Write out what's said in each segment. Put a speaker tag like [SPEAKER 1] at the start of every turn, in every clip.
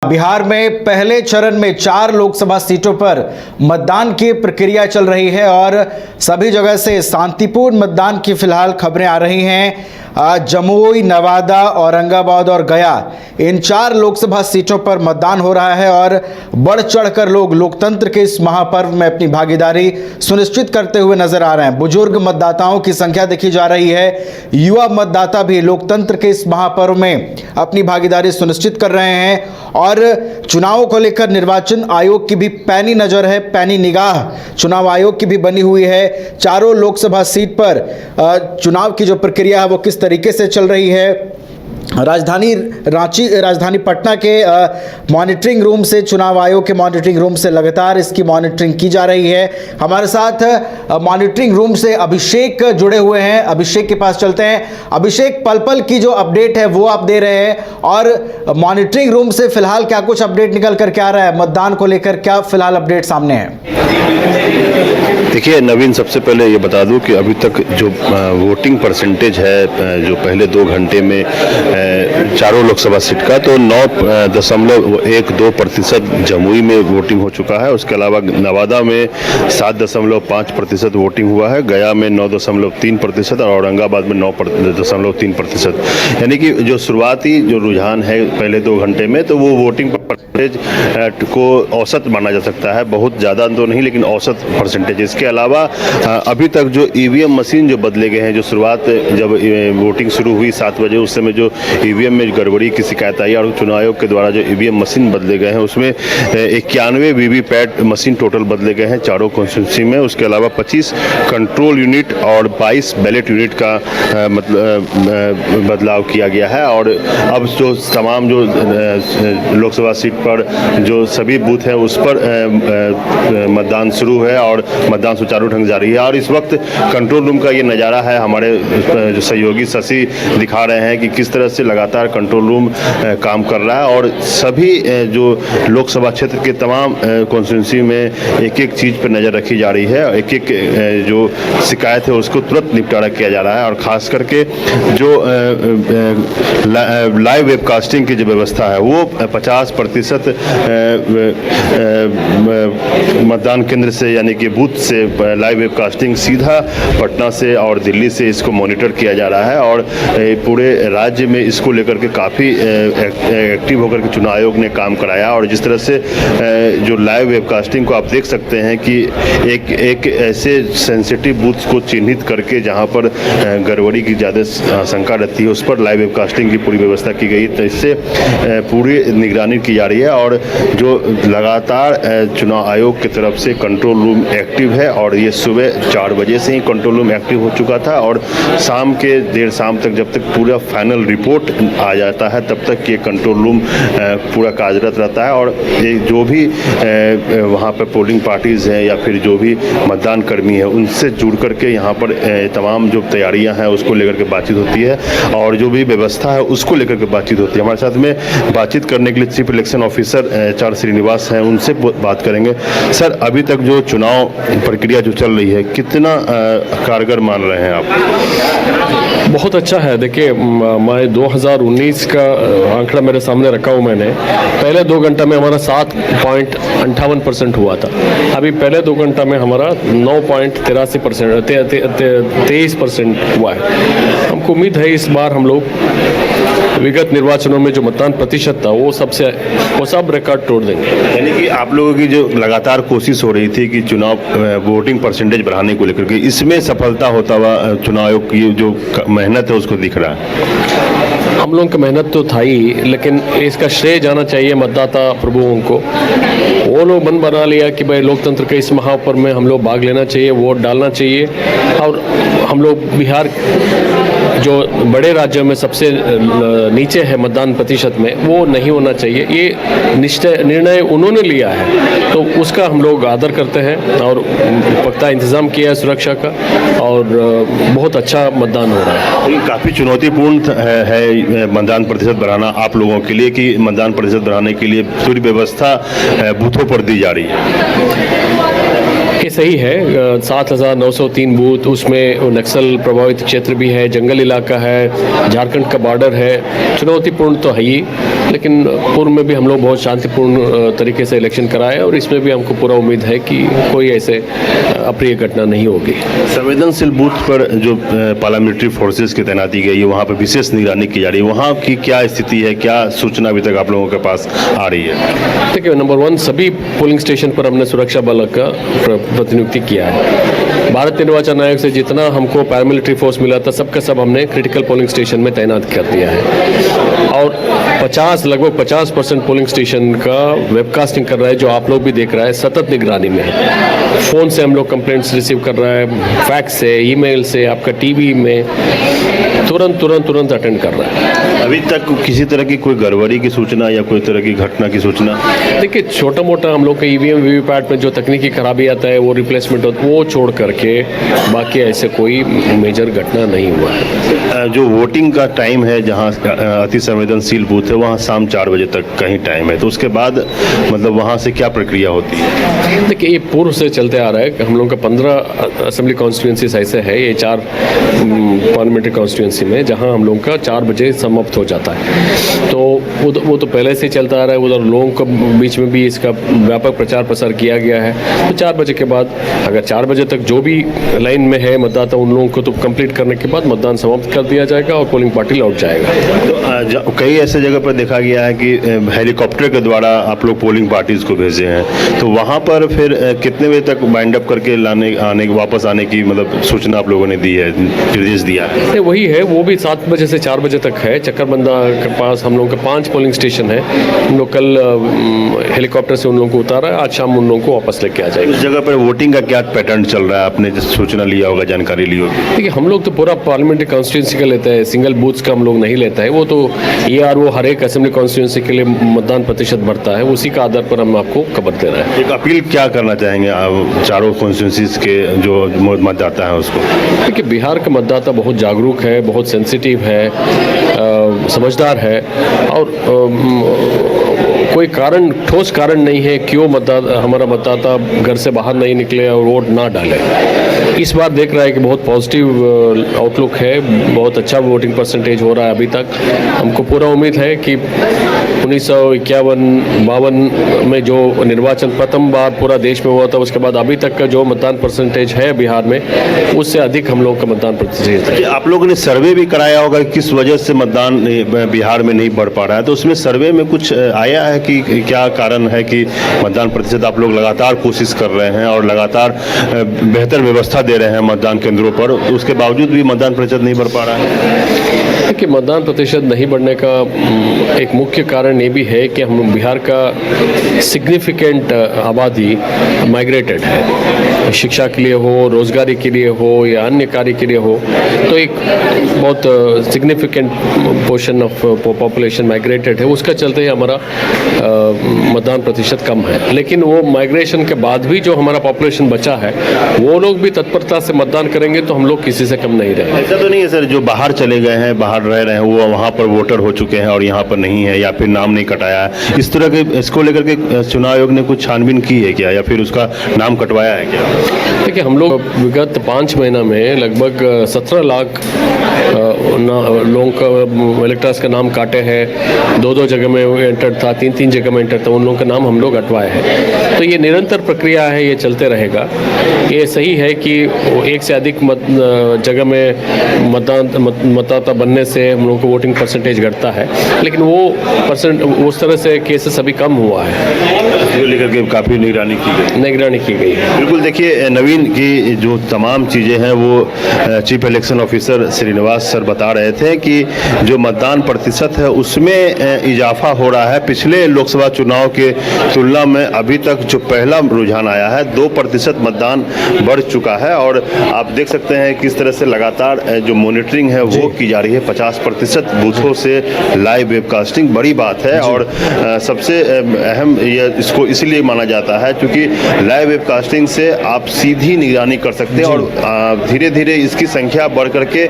[SPEAKER 1] बिहार में पहले चरण में 4 लोकसभा सीटों पर मतदान की प्रक्रिया चल रही है और सभी जगह से शांतिपूर्ण मतदान की फिलहाल खबरें आ रही हैं। जमुई, नवादा, औरंगाबाद और गया इन 4 लोकसभा सीटों पर मतदान हो रहा है और बढ़ चढ़कर लोग लोकतंत्र के इस महापर्व में अपनी भागीदारी सुनिश्चित करते हुए नजर आ रहे हैं। बुजुर्ग मतदाताओं की संख्या देखी जा रही है। युवा मतदाता भी लोकतंत्र के इस महापर्व में अपनी भागीदारी सुनिश्चित कर रहे हैं और चुनावों को लेकर निर्वाचन आयोग की भी पैनी नजर है, पैनी निगाह चुनाव आयोग की भी बनी हुई है। चारों लोकसभा सीट पर चुनाव की जो प्रक्रिया है वो किस तरीके से चल रही है। राजधानी पटना के मॉनिटरिंग रूम से, चुनाव आयोग के मॉनिटरिंग रूम से लगातार इसकी मॉनिटरिंग की जा रही है। हमारे साथ मॉनिटरिंग रूम से अभिषेक जुड़े हुए हैं। अभिषेक के पास चलते हैं। अभिषेक, पल पल की जो अपडेट है वो आप दे रहे हैं और मॉनिटरिंग रूम से फिलहाल क्या कुछ अपडेट निकल करके आ रहा है, मतदान को लेकर क्या फिलहाल अपडेट सामने है?
[SPEAKER 2] देखिए नवीन, सबसे पहले ये बता दूं कि अभी तक जो वोटिंग परसेंटेज है जो पहले 2 घंटे में चारों लोकसभा सीट का, तो 9.12% जमुई में वोटिंग हो चुका है। उसके अलावा नवादा में 7.5% वोटिंग हुआ है, गया में 9.3% और औरंगाबाद में 9.3%। यानी कि जो शुरुआती जो रुझान है पहले 2 घंटे में, तो वो वोटिंग परसेंटेज को औसत माना जा सकता है। बहुत ज़्यादा तो नहीं, लेकिन औसत परसेंटेज। इसके अलावा अभी तक जो ईवीएम मशीन जो बदले गए हैं, जो शुरुआत जब वोटिंग शुरू हुई 7 बजे, उस समय जो ईवीएम में गड़बड़ी की शिकायत आई और चुनाव आयोग के द्वारा जो ईवीएम मशीन बदले गए हैं, उसमें 91 वीवीपैट मशीन टोटल बदले गए हैं चारों कॉन्स्टिट्यूंसी में। उसके अलावा 25 कंट्रोल यूनिट और 22 बैलेट यूनिट का बदलाव किया गया है। और अब जो तमाम जो लोकसभा सीट पर जो सभी बूथ हैं उस पर मतदान शुरू है और मतदान सुचारू ढंग जारी है। और इस वक्त कंट्रोल रूम का ये नज़ारा है। हमारे जो सहयोगी शशि दिखा रहे हैं कि किस तरह से लगातार कंट्रोल रूम काम कर रहा है और सभी जो लोकसभा क्षेत्र के तमाम कॉन्स्टिट्यूंसी में एक-एक चीज़ पर नज़र रखी जा रही है। एक-एक जो शिकायत है उसको तुरंत निपटारा किया जा रहा है। और ख़ास करके जो लाइव वेबकास्टिंग की जो व्यवस्था है वो 50% मतदान केंद्र से, यानी कि बूथ से लाइव वेबकास्टिंग सीधा पटना से और दिल्ली से इसको मॉनिटर किया जा रहा है। और पूरे राज्य में इसको लेकर के काफ़ी एक्टिव होकर के चुनाव आयोग ने काम कराया। और जिस तरह से जो लाइव वेबकास्टिंग को आप देख सकते हैं कि एक ऐसे सेंसिटिव बूथ को चिन्हित करके जहां पर गड़बड़ी की ज़्यादा आशंका रहती है, उस पर लाइव वेबकास्टिंग की पूरी व्यवस्था की गई। तो इससे पूरी निगरानी की जा रही है और जो लगातार चुनाव आयोग की तरफ से कंट्रोल रूम एक्टिव है। और ये सुबह 4 बजे से ही कंट्रोल रूम एक्टिव हो चुका था और शाम के देर शाम तक, जब तक पूरा फाइनल रिपोर्ट आ जाता है, तब तक ये कंट्रोल रूम पूरा कार्यरत रहता है। और ये जो भी वहाँ पर पोलिंग पार्टीज़ हैं या फिर जो भी मतदान कर्मी है, उनसे जुड़ करके यहाँ पर तमाम जो तैयारियाँ हैं उसको लेकर के बातचीत होती है और जो भी व्यवस्था है उसको लेकर के बातचीत होती है। हमारे साथ में बातचीत करने के लिए chief election officer HR Srinivas हैं, उनसे बात करेंगे। सर, अभी तक जो चुनाव प्रक्रिया जो चल रही है, कितना कारगर मान रहे हैं आप?
[SPEAKER 3] बहुत अच्छा है। देखिए, मैं 2019 का आंकड़ा मेरे सामने रखा हूँ मैंने। पहले 2 घंटा में हमारा 7.58% हुआ था। अभी पहले 2 घंटा में हमारा 9.83% हुआ है। हमको उम्मीद है इस बार हम लोग विगत निर्वाचनों में जो मतदान प्रतिशत था वो सब रिकॉर्ड तोड़ देंगे।
[SPEAKER 2] यानी कि आप लोगों की जो लगातार कोशिश हो रही थी कि चुनाव वोटिंग परसेंटेज बढ़ाने को लेकर के, इसमें सफलता होता हुआ चुनाव आयोग की जो मेहनत है उसको दिख रहा है।
[SPEAKER 3] हम लोगों की मेहनत तो था ही, लेकिन इसका श्रेय जाना चाहिए मतदाता प्रभुओं को। वो लोग मन बना लिया कि भाई लोकतंत्र के इस महापर्व में हम लोग भाग लेना चाहिए, वोट डालना चाहिए। और हम लोग बिहार जो बड़े राज्यों में सबसे नीचे है मतदान प्रतिशत में, वो नहीं होना चाहिए। ये निर्णय उन्होंने लिया है, तो उसका हम लोग आदर करते हैं और पुख्ता इंतजाम किया है सुरक्षा का और बहुत अच्छा मतदान हो रहा है।
[SPEAKER 2] तो काफ़ी चुनौतीपूर्ण है मतदान प्रतिशत बढ़ाना आप लोगों के लिए, कि मतदान प्रतिशत बढ़ाने के लिए पूरी व्यवस्था बूथों पर दी जा रही है।
[SPEAKER 3] सही है। 7,903 बूथ, उसमें नक्सल प्रभावित क्षेत्र भी है, जंगल इलाका है, झारखंड का बॉर्डर है, चुनौतीपूर्ण तो है ही, लेकिन पूर्व में भी हम लोग बहुत शांतिपूर्ण तरीके से इलेक्शन कराए और इसमें भी हमको पूरा उम्मीद है कि कोई ऐसे अप्रिय घटना नहीं होगी।
[SPEAKER 2] संवेदनशील बूथ पर जो पार्लियामेंट्री फोर्सेस की तैनाती गई है, वहाँ पर विशेष निगरानी की जा रही है, वहाँ की क्या स्थिति है, क्या सूचना अभी तक आप लोगों के पास आ रही है?
[SPEAKER 3] देखिए, नंबर 1, सभी पोलिंग स्टेशन पर हमने सुरक्षा बल का प्रतिनियुक्ति किया है। भारत निर्वाचन आयोग से जितना हमको पैरामिलिट्री फोर्स मिला था, सबका सब हमने क्रिटिकल पोलिंग स्टेशन में तैनात कर दिया है और लगभग 50% पोलिंग स्टेशन का वेबकास्टिंग कर रहा है, जो आप लोग भी देख रहा है, सतत निगरानी में है। फ़ोन से हम लोग कंप्लेंट्स रिसीव कर रहा है, फैक्स से, ईमेल से, आपका टीवी में तुरंत अटेंड कर रहा है।
[SPEAKER 2] अभी तक किसी तरह की कोई गड़बड़ी की सूचना या कोई तरह की घटना की सूचना?
[SPEAKER 3] देखिए, छोटा मोटा हम लोग के ईवीएम वीवीपैट में जो तकनीकी खराबी आता है, वो रिप्लेसमेंट होता है, वो छोड़ करके बाकी ऐसे कोई मेजर घटना नहीं हुआ है।
[SPEAKER 2] जो वोटिंग का टाइम है, जहाँ अति संवेदनशील बूथ है, वहाँ शाम 4 बजे तक का ही टाइम है, तो उसके बाद मतलब वहाँ से क्या प्रक्रिया होती है?
[SPEAKER 3] देखिए, ये पूर्व से चलते आ रहा है कि हम लोग का 15 असेंबली कॉन्स्टिट्यूंसीज ऐसे है, ये 4 पार्लियामेंट्री कॉन्स्टिट्यूंसी में, जहाँ हम लोग का 4 बजे समाप्त हो जाता है। तो वो तो पहले से चलता आ रहा है। उधर लोगों के बीच में भी इसका व्यापक प्रचार प्रसार किया गया है। तो 4 बजे के बाद, अगर 4 बजे तक जो भी लाइन में है मतदाता, उन लोगों को तो कंप्लीट करने के बाद मतदान समाप्त कर दिया जाएगा और पोलिंग पार्टी लौट जाएगा।
[SPEAKER 2] तो कई ऐसे जगह पर देखा गया है कि हेलीकॉप्टर के द्वारा आप लोग पोलिंग पार्टीज को भेजे हैं, तो वहाँ पर फिर कितने बजे तक बाइंड अप करके वापस आने की मतलब सूचना आप लोगों ने दी है, निर्देश दिया है?
[SPEAKER 3] वही है, वो भी 7 बजे से 4 बजे तक है। चक्करबंदा के पास हम लोगों का 5 पोलिंग स्टेशन है। हम लोग कल हेलीकॉप्टर से उन लोगों को उतारा है, आज शाम उन लोगों को वापस लेके आ जाएगा।
[SPEAKER 2] उस जगह पर वोटिंग का क्या पैटर्न चल रहा है, आपने सूचना लिया होगा, जानकारी ली होगी?
[SPEAKER 3] देखिए, हम लोग तो पूरा पार्लियामेंट्री कॉन्स्टिट्यूंसी का लेते हैं, सिंगल बूथ्स का हम लोग नहीं लेता है। वो तो वो हर एक असेंबली कॉन्स्टिट्यूंसी के लिए मतदान प्रतिशत बढ़ता है, उसी का आधार पर हम आपको खबर दे रहे हैं।
[SPEAKER 2] एक अपील क्या करना चाहेंगे आप चारों कॉन्स्टिट्यूंसीज के जो मतदाता है उसको?
[SPEAKER 3] देखिए, बिहार का मतदाता बहुत जागरूक है, बहुत सेंसिटिव है, समझदार है और कोई ठोस कारण नहीं है क्यों हमारा मतदाता घर से बाहर नहीं निकले और वोट ना डाले। इस बार देख रहा है कि बहुत पॉजिटिव आउटलुक है, बहुत अच्छा वोटिंग परसेंटेज हो रहा है अभी तक। हमको पूरा उम्मीद है कि 1951-52 में जो निर्वाचन प्रथम बार पूरा देश में हुआ था, उसके बाद अभी तक का जो मतदान परसेंटेज है बिहार में, उससे अधिक हम लोग का मतदान प्रतिशत है।
[SPEAKER 2] आप लोगों ने सर्वे भी कराया होगा किस वजह से मतदान बिहार में नहीं बढ़ पा रहा है, तो उसमें सर्वे में कुछ आया है कि क्या कारण है कि मतदान प्रतिशत आप लोग लगातार कोशिश कर रहे हैं और लगातार बेहतर व्यवस्था दे रहे हैं मतदान केंद्रों पर, तो उसके बावजूद भी मतदान प्रतिशत नहीं बढ़ पा रहा है?
[SPEAKER 3] कि मतदान प्रतिशत नहीं बढ़ने का एक मुख्य कारण ये भी है कि हम बिहार का सिग्निफिकेंट आबादी माइग्रेटेड है, शिक्षा के लिए हो, रोजगारी के लिए हो या अन्य कार्य के लिए हो, तो एक बहुत significant portion of population migrated है। उसका चलते हमारा मतदान प्रतिशत कम है। लेकिन वो माइग्रेशन के बाद भी जो हमारा पॉपुलेशन बचा है, वो लोग भी तत्परता से मतदान करेंगे तो हम लोग किसी से कम नहीं रहेंगे।
[SPEAKER 2] ऐसा तो नहीं है सर, जो बाहर चले गए हैं, बाहर रह रहे हैं, वो वहाँ पर वोटर हो चुके हैं और यहाँ पर नहीं है या फिर नाम नहीं कटाया है, इस तरह के इसको लेकर के चुनाव आयोग ने कुछ छानबीन की है क्या या फिर उसका नाम कटवाया है क्या?
[SPEAKER 3] देखिए, हम लोग विगत 5 महीना में लगभग 17 लाख लोगों का इलेक्टर्स का नाम काटे हैं। 2-2 जगह में एंटर था, 3-3 जगह में एंटर था, उन लोगों का नाम हम लोग हटवाए हैं। तो ये निरंतर प्रक्रिया है, ये चलते रहेगा। ये सही है कि एक से अधिक जगह में मतदाता बनने से हम लोगों को वोटिंग परसेंटेज घटता है, लेकिन वो उस तरह से केसेस अभी कम हुआ है,
[SPEAKER 2] जो लेकर के काफ़ी निगरानी की गई है। बिल्कुल, देखिए नवीन की जो तमाम चीज़ें हैं वो chief election officer Srinivas sir बता रहे थे कि जो मतदान प्रतिशत है उसमें इजाफा हो रहा है। पिछले लोकसभा चुनाव के तुलना में अभी तक जो पहला रुझान आया है 2% मतदान बढ़ चुका है और आप देख सकते हैं किस तरह से लगातार जो मॉनिटरिंग है वो की जा रही है। 50% बूथों से लाइव वेबकास्टिंग बड़ी बात है और सबसे अहम इसको इसलिए माना जाता है क्योंकि लाइव वेबकास्टिंग से आप सीधी निगरानी कर सकते हैं और धीरे धीरे इसकी संख्या बढ़ करके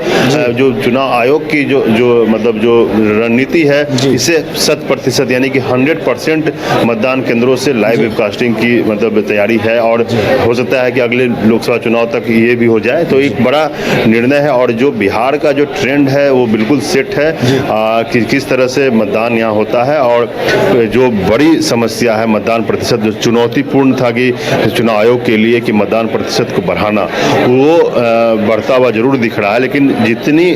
[SPEAKER 2] जो चुनाव आयोग की जो मतलब जो रणनीति है इसे 100% यानी कि 100% मतदान केंद्रों से लाइव वेबकास्टिंग की मतलब तैयारी है और हो सकता है कि अगले लोकसभा चुनाव तक ये भी हो जाए। तो एक बड़ा निर्णय है और जो बिहार का जो ट्रेंड है वो बिल्कुल सेट है कि किस तरह से मतदान यहाँ होता है। और जो बड़ी समस्या है मतदान प्रतिशत जो चुनौतीपूर्ण था कि चुनाव आयोग के लिए कि मतदान प्रतिशत को बढ़ाना, वो बढ़ता हुआ जरूर दिख रहा है, लेकिन जितनी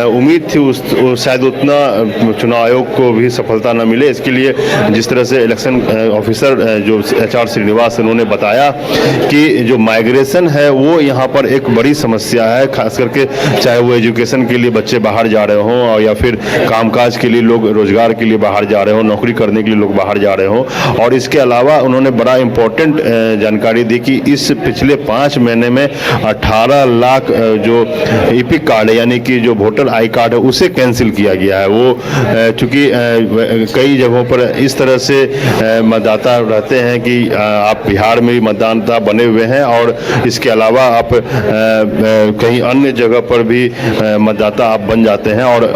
[SPEAKER 2] उम्मीद थी उस शायद उतना चुनाव आयोग को भी सफलता न मिले। इसके लिए जिस तरह से इलेक्शन ऑफिसर जो HR श्रीनिवास उन्होंने बताया कि जो माइग्रेशन है वो यहाँ पर एक बड़ी समस्या है, खास करके चाहे वो एजुकेशन के लिए बच्चे बाहर जा रहे हों और या फिर कामकाज के लिए लोग रोजगार के लिए बाहर जा रहे हों, नौकरी करने के लिए लोग बाहर जा रहे हों। और इसके अलावा उन्होंने बड़ा इम्पोर्टेंट जानकारी दी कि इस पिछले 5 महीने में 18 लाख जो इपिक कार्ड है यानी कि जो वोटर आई कार्ड है उसे कैंसिल किया गया है। वो चूंकि कई जगहों पर इस तरह से मतदाता रहते हैं कि आप बिहार में भी मतदाता बने हुए हैं और इसके अलावा आप कहीं अन्य जगह पर भी मतदाता आप बन जाते हैं और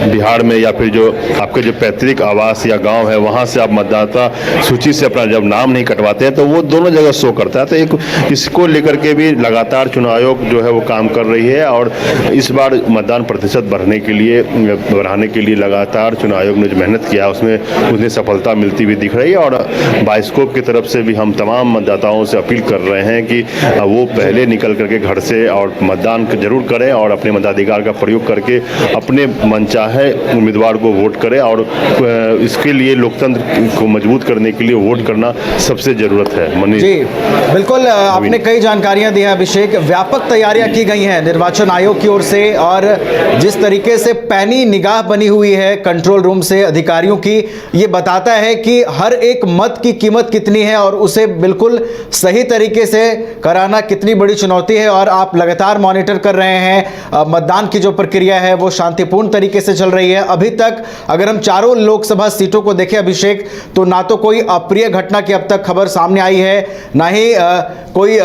[SPEAKER 2] बिहार में या फिर जो आपके जो पैतृक आवास या गांव है वहां से आप मतदाता सूची से अपना जब नाम नहीं कटवाते हैं तो वो दोनों जगह शो करता है। तो एक इसको लेकर के भी लगातार चुनाव आयोग जो है वो काम कर रही है और इस बार मतदान प्रतिशत बढ़ाने के लिए लगातार चुनाव आयोग ने जो मेहनत किया उसमें उन्हें सफलता मिलती हुई दिख रही है। और बाइस्कोप की तरफ से भी हम तमाम मतदाताओं से अपील कर रहे हैं कि वो पहले निकल करके घर से और मतदान जरूर करें और अपने मताधिकार का प्रयोग करके अपने मनचाहे उम्मीदवार को वोट करें। और इसके लिए लोकतंत्र को मजबूत करने के लिए वोट करना सबसे जरूरत है। मनीष
[SPEAKER 1] जी बिल्कुल, आपने कई जानकारियां दी हैं अभिषेक। व्यापक तैयारियां की गई हैं निर्वाचन आयोग की ओर से और जिस तरीके से पैनी निगाह बनी हुई है कंट्रोल रूम से अधिकारियों की, ये बताता है कि हर एक मत की कीमत कितनी है और उसे बिल्कुल सही तरीके से कराना कितनी बड़ी चुनौती है। और आप लगातार मॉनिटर कर रहे हैं मतदान की जो प्रक्रिया है वो शांतिपूर्ण तरीके से चल रही है। अभी तक अगर हम चारों लोकसभा सीटों को देखें अभिषेक, तो ना तो कोई अप्रिय घटना की अब तक खबर सामने आई है, ना ही कोई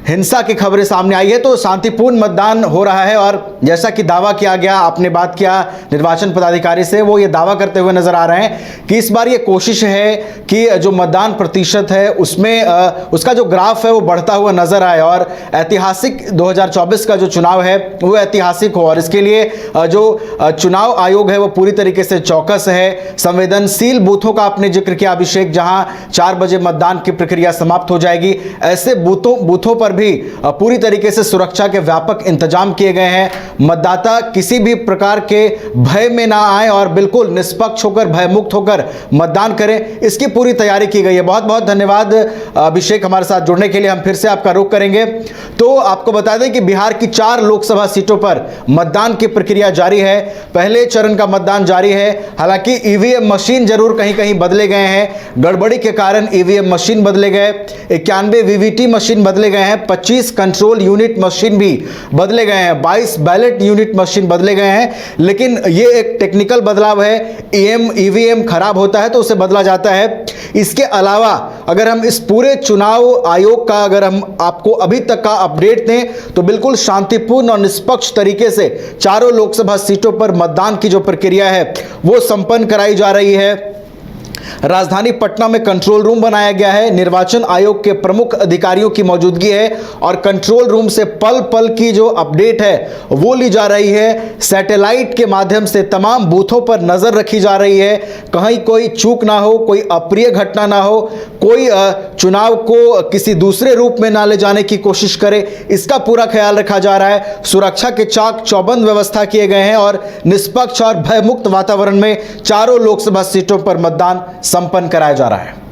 [SPEAKER 1] हिंसा की खबरें सामने आई है। तो शांतिपूर्ण मतदान हो रहा है और जैसा कि दावा किया गया, आपने बात किया निर्वाचन पदाधिकारी से, वो ये दावा करते हुए नजर आ रहे हैं कि इस बार ये कोशिश है कि जो मतदान प्रतिशत है उसमें उसका जो ग्राफ है वो बढ़ता हुआ नजर आए और ऐतिहासिक 2024 का जो चुनाव है वो ऐतिहासिक हो। और इसके लिए जो चुनाव आयोग है वो पूरी तरीके से चौकस है। संवेदनशील बूथों का आपने जिक्र किया अभिषेक, जहां 4 बजे मतदान की प्रक्रिया समाप्त हो जाएगी, ऐसे बूथों पर भी पूरी तरीके से सुरक्षा के व्यापक इंतजाम किए गए हैं। मतदाता किसी भी प्रकार के भय में ना आए और बिल्कुल निष्पक्ष होकर, भयमुक्त होकर मतदान करें, इसकी पूरी तैयारी की गई है। बहुत बहुत धन्यवाद अभिषेक हमारे साथ जुड़ने के लिए। हम फिर से आपका रुख करेंगे। तो आपको बता दें कि बिहार की 4 लोकसभा सीटों पर मतदान की प्रक्रिया जारी है। पहले चरण का मतदान जारी है। हालांकि ईवीएम मशीन जरूर कहीं कहीं बदले गए हैं, गड़बड़ी के कारण ईवीएम मशीन बदले गए, 91 वीवीटी मशीन बदले गए हैं, 25 कंट्रोल यूनिट मशीन भी बदले गए हैं, 22 बैलेट यूनिट मशीन बदले गए हैं। लेकिन ये एक टेक्निकल बदलाव है। ईवीएम खराब होता है तो उसे बदला जाता है। इसके अलावा अगर हम इस पूरे चुनाव आयोग का अगर हम आपको अभी तक का अपडेट दें तो बिल्कुल शांतिपूर्ण और निष्पक्ष तरीके से चारों लोकसभा सीटों पर मतदान की जो प्रक्रिया है वो संपन्न कराई जा रही है। राजधानी पटना में कंट्रोल रूम बनाया गया है, निर्वाचन आयोग के प्रमुख अधिकारियों की मौजूदगी है और कंट्रोल रूम से पल पल की जो अपडेट है वो ली जा रही है। सैटेलाइट के माध्यम से तमाम बूथों पर नजर रखी जा रही है, कहीं कोई चूक ना हो, कोई अप्रिय घटना ना हो, कोई चुनाव को किसी दूसरे रूप में ना ले जाने की कोशिश करे, इसका पूरा ख्याल रखा जा रहा है। सुरक्षा के चाक चौबंद व्यवस्था किए गए हैं और निष्पक्ष और भयमुक्त वातावरण में चारों लोकसभा सीटों पर मतदान संपन्न कराया जा रहा है।